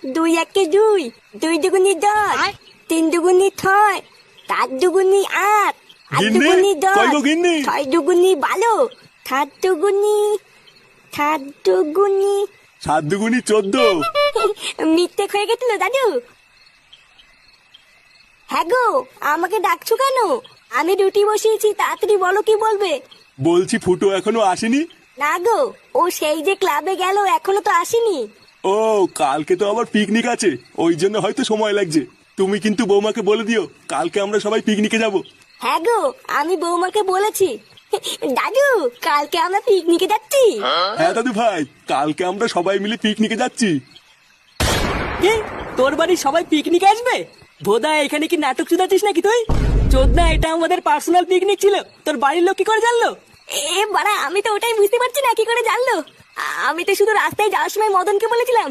দুই একে দুই, দুই দুগুনি দশ, তিন দুগুনি ছয়, চার দুগুনি আট, আট গিন্নি, দুগুনি কই দশ, গো গিন্নি? ছয় দুগুনি 12, সাত দুগুনি, সাত দুগুনি 7 দুগুনি 14। মিথ্যে হয়ে গেছিল দাদু। হ্যাঁ গো, আমাকে ডাকছো কেন? আমি রুটি বসিয়েছি, তাড়াতাড়ি বলো কি বলবে। বলছি ফুটো এখনো আসেনি? না গো, ও সেই যে ক্লাবে গেল, এখনো তো আসেনি। ও, কালকে তো আবার পিকনিক আছে, ওই জন্য হয়তো সময় লাগছে। তুমি কিন্তু বৌমাকে বলে দিও কালকে আমরা সবাই পিকনিকে যাব। হ্যাঁ গো, আমি বৌমাকে বলেছি। দাদু, কালকে আমরা পিকনিকে যাচ্ছি। হ্যাঁ দাদু ভাই, কালকে আমরা সবাই মিলে পিকনিকে যাচ্ছি। কি, তোর বাড়ির সবাই পিকনিক আসবে? ভোদা, এখানে কি নাটক চুদাচ্ছিস নাকি তুই? চোদনা, এটা আমাদের পার্সোনাল পিকনিক ছিল, তোর বাড়ির লোক কি করে জানলো? এ বাড়া, আমি তো ওটাই বুঝতে পারছি না কি করে জানলো। আমি তো শুধু রাস্তায় যাওয়ার সময় মদনকে বলেছিলাম